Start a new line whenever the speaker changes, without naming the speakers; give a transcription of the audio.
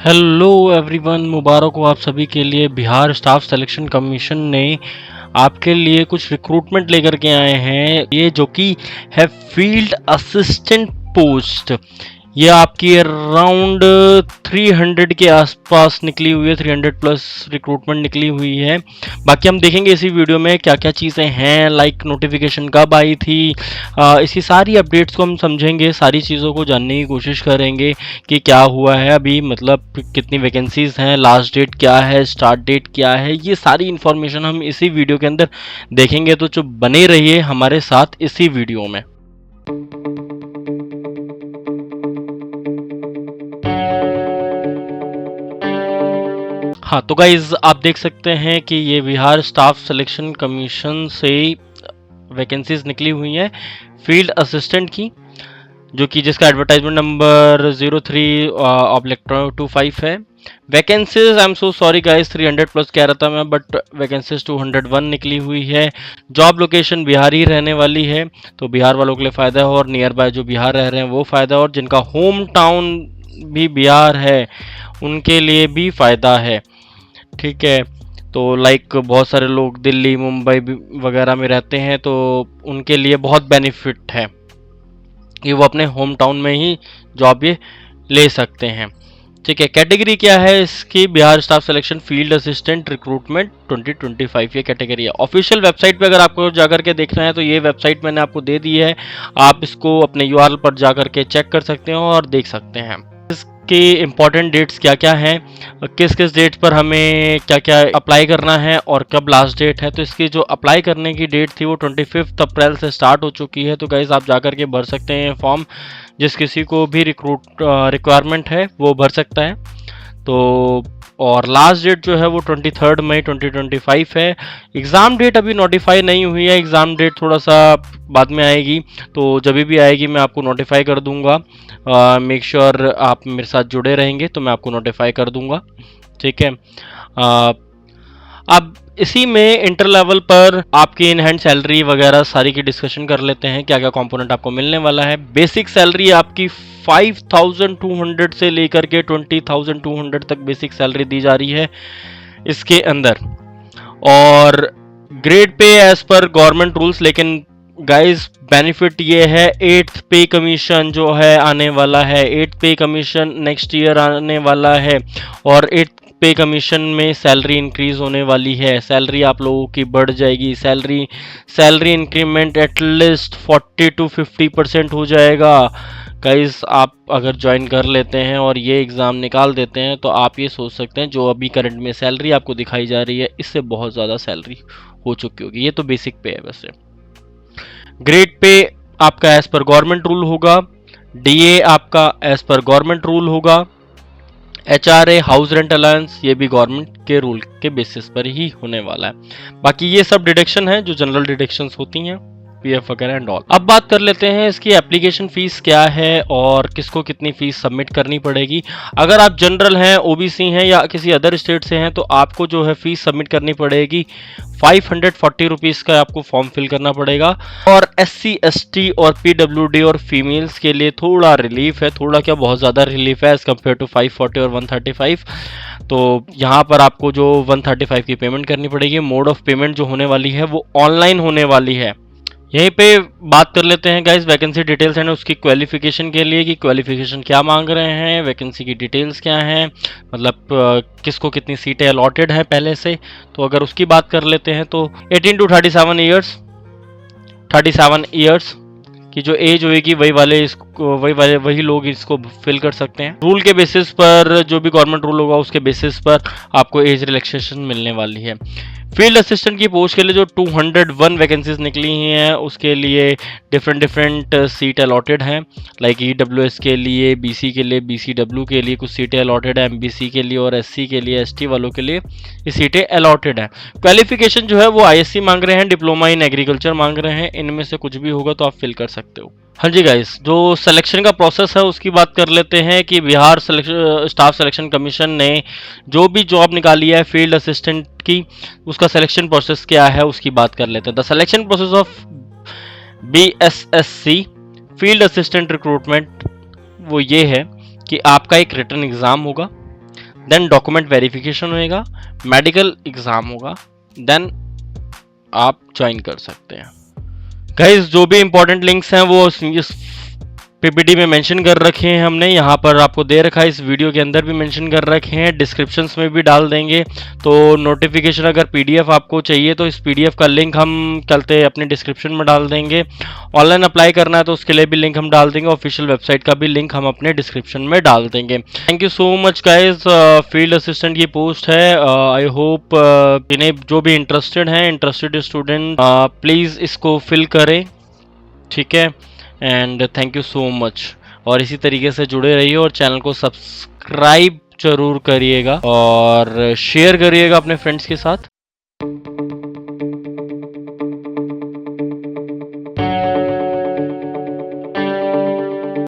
Hello everyone, मुबारक हो आप सभी के लिए। बिहार स्टाफ सिलेक्शन कमीशन ने आपके लिए कुछ रिक्रूटमेंट लेकर के आए हैं, ये जो कि है फील्ड असिस्टेंट पोस्ट। ये आपकी अराउंड 300 के आसपास निकली हुई है, 300 प्लस रिक्रूटमेंट निकली हुई है। बाकी हम देखेंगे इसी वीडियो में क्या क्या चीज़ें हैं, लाइक नोटिफिकेशन कब आई थी, इसकी सारी अपडेट्स को हम समझेंगे, सारी चीज़ों को जानने की कोशिश करेंगे कि क्या हुआ है अभी, मतलब कितनी वैकेंसीज हैं, लास्ट डेट क्या है, स्टार्ट डेट क्या है, ये सारी इन्फॉर्मेशन हम इसी वीडियो के अंदर देखेंगे। तो जो बने रहिए हमारे साथ इसी वीडियो में। हाँ तो गाइज आप देख सकते हैं कि ये बिहार स्टाफ सिलेक्शन कमीशन से वैकेंसीज निकली हुई हैं फील्ड असिस्टेंट की, जो कि जिसका एडवर्टाइजमेंट नंबर 03/25 है। Vacancies I am so sorry guys, 300 plus कह रहा था मैं, बट वैकेंसीज 201 निकली हुई है। जॉब लोकेशन बिहार ही रहने वाली है, तो बिहार वालों के लिए फ़ायदा है, और नियर बाय जो बिहार रह रहे हैं वो फ़ायदा है, और जिनका होम टाउन भी बिहार है उनके लिए भी फ़ायदा है। ठीक है, तो लाइक बहुत सारे लोग दिल्ली मुंबई वगैरह में रहते हैं, तो उनके लिए बहुत बेनिफिट है कि वो अपने होम टाउन में ही जॉब ये ले सकते हैं। ठीक है, कैटेगरी क्या है इसकी? Bihar staff selection field assistant recruitment 2025 ये कैटेगरी है। ऑफिशियल वेबसाइट पे अगर आपको जाकर के देखना है तो ये वेबसाइट मैंने आपको दे दी है, आप इसको अपने यूआरएल पर जाकर के चेक कर सकते हो और देख सकते हैं। इसके इम्पॉर्टेंट डेट्स क्या क्या हैं, किस किस डेट पर हमें क्या क्या अप्लाई करना है और कब लास्ट डेट है। तो इसकी जो अप्लाई करने की डेट थी वो 25 अप्रैल से स्टार्ट हो चुकी है, तो गाइज आप जाकर के भर सकते हैं फॉर्म। जिस किसी को भी रिक्वायरमेंट है वो भर सकता है। तो और लास्ट डेट जो है वो 23 मई 2025 है। एग्ज़ाम डेट अभी नोटिफाई नहीं हुई है, एग्ज़ाम डेट थोड़ा सा बाद में आएगी, तो जब भी आएगी मैं आपको नोटिफाई कर दूंगा। मेक श्योर आप मेरे साथ जुड़े रहेंगे तो मैं आपको नोटिफाई कर दूंगा। ठीक है, अब इसी में इंटर लेवल पर आपकी इन हैंड सैलरी वगैरह सारी की डिस्कशन कर लेते हैं, क्या क्या कंपोनेंट आपको मिलने वाला है। बेसिक सैलरी आपकी 5200 से लेकर के 20200 तक बेसिक सैलरी दी जा रही है इसके अंदर, और grade pay as per government rules. लेकिन गाइस बेनिफिट ये है, 8th पे कमीशन जो है आने वाला है, 8th पे कमीशन नेक्स्ट ईयर आने वाला है, और 8th पे कमीशन में सैलरी इंक्रीज होने वाली है, सैलरी आप लोगों की बढ़ जाएगी। सैलरी इंक्रीमेंट एटलीस्ट 40 to 50% हो जाएगा। गाइस आप अगर ज्वाइन कर लेते हैं और ये एग्ज़ाम निकाल देते हैं तो आप ये सोच सकते हैं जो अभी करंट में सैलरी आपको दिखाई जा रही है इससे बहुत ज़्यादा सैलरी हो चुकी होगी। ये तो बेसिक पे है वैसे। ग्रेड पे आपका एज पर गवर्नमेंट रूल होगा, डीए आपका एज पर गवर्नमेंट रूल होगा, एचआरए हाउस रेंट अलायंस ये भी गवर्नमेंट के रूल के बेसिस पर ही होने वाला है। बाकी ये सब डिडक्शन है जो जनरल डिडक्शंस होती हैं, पीएफ वगैरह एंड ऑल। अब बात कर लेते हैं इसकी एप्लीकेशन फीस क्या है और किसको कितनी फीस सबमिट करनी पड़ेगी। अगर आप जनरल हैं, ओबीसी हैं या किसी अदर स्टेट से हैं तो आपको जो है फीस सबमिट करनी पड़ेगी 540 रुपीज़ का आपको फॉर्म फिल करना पड़ेगा। और SC ST और PWD और फीमेल्स के लिए थोड़ा रिलीफ है, थोड़ा क्या बहुत ज़्यादा रिलीफ है एज़ कम्पेयर टू 540 और 135। तो यहाँ पर आपको जो 135 की पेमेंट करनी पड़ेगी। मोड ऑफ पेमेंट जो होने वाली है वो ऑनलाइन होने वाली है। यहीं पे बात कर लेते हैं गाइस वैकेंसी डिटेल्स एंड उसकी क्वालिफिकेशन के लिए कि क्वालिफिकेशन क्या मांग रहे हैं, वैकेंसी की डिटेल्स क्या हैं, मतलब किसको कितनी सीटें अलॉटेड हैं पहले से। तो अगर उसकी बात कर लेते हैं तो 18 to 37 ईयर्स, 37 ईयर्स की जो एज होगी वही लोग इसको फिल कर सकते हैं। रूल के बेसिस पर, जो भी गवर्नमेंट रूल होगा उसके बेसिस पर आपको एज रिलैक्सेशन मिलने वाली है। फील्ड असिस्टेंट की पोस्ट के लिए जो 201 वैकेंसीज निकली हैं उसके लिए डिफरेंट सीट अलॉटेड हैं। लाइक EWS के लिए, BC के लिए, BCW के लिए कुछ सीटें अलॉटेड है, MBC के लिए और SC के लिए, ST वालों के लिए ये सीटें अलॉटेड हैं। क्वालिफिकेशन जो है वो ISC मांग रहे हैं, डिप्लोमा इन एग्रीकल्चर मांग रहे हैं, इनमें से कुछ भी होगा तो आप फिल कर सकते हो। हाँ जी गाइस, जो सिलेक्शन का प्रोसेस है उसकी बात कर लेते हैं कि बिहार स्टाफ सिलेक्शन कमीशन ने जो भी जॉब निकाली है फील्ड असिस्टेंट की, उसका सिलेक्शन प्रोसेस क्या है उसकी बात कर लेते हैं। The selection process of BSSC field assistant recruitment वो ये है कि आपका एक रिटन एग्ज़ाम होगा, देन डॉक्यूमेंट वेरिफिकेशन होएगा, मेडिकल एग्जाम होगा, देन आप ज्वाइन कर सकते हैं। गाइस जो भी इंपॉर्टेंट लिंक्स हैं वो इस पीपीटी में मेंशन कर रखे हैं हमने, यहाँ पर आपको दे रखा है, इस वीडियो के अंदर भी मेंशन कर रखे हैं, डिस्क्रिप्शंस में भी डाल देंगे। तो नोटिफिकेशन अगर पीडीएफ आपको चाहिए तो इस पीडीएफ का लिंक हम चलते अपने डिस्क्रिप्शन में डाल देंगे। ऑनलाइन अप्लाई करना है तो उसके लिए भी लिंक हम डाल देंगे, ऑफिशियल वेबसाइट का भी लिंक हम अपने डिस्क्रिप्शन में डाल देंगे। Thank you so much guys. Field assistant की पोस्ट है, आई होप इन्हें जो भी इंटरेस्टेड स्टूडेंट प्लीज़ इसको फिल करें, ठीक है। And thank you so much, और इसी तरीके से जुड़े रहिए और चैनल को सब्सक्राइब जरूर करिएगा और शेयर करिएगा अपने फ्रेंड्स के साथ।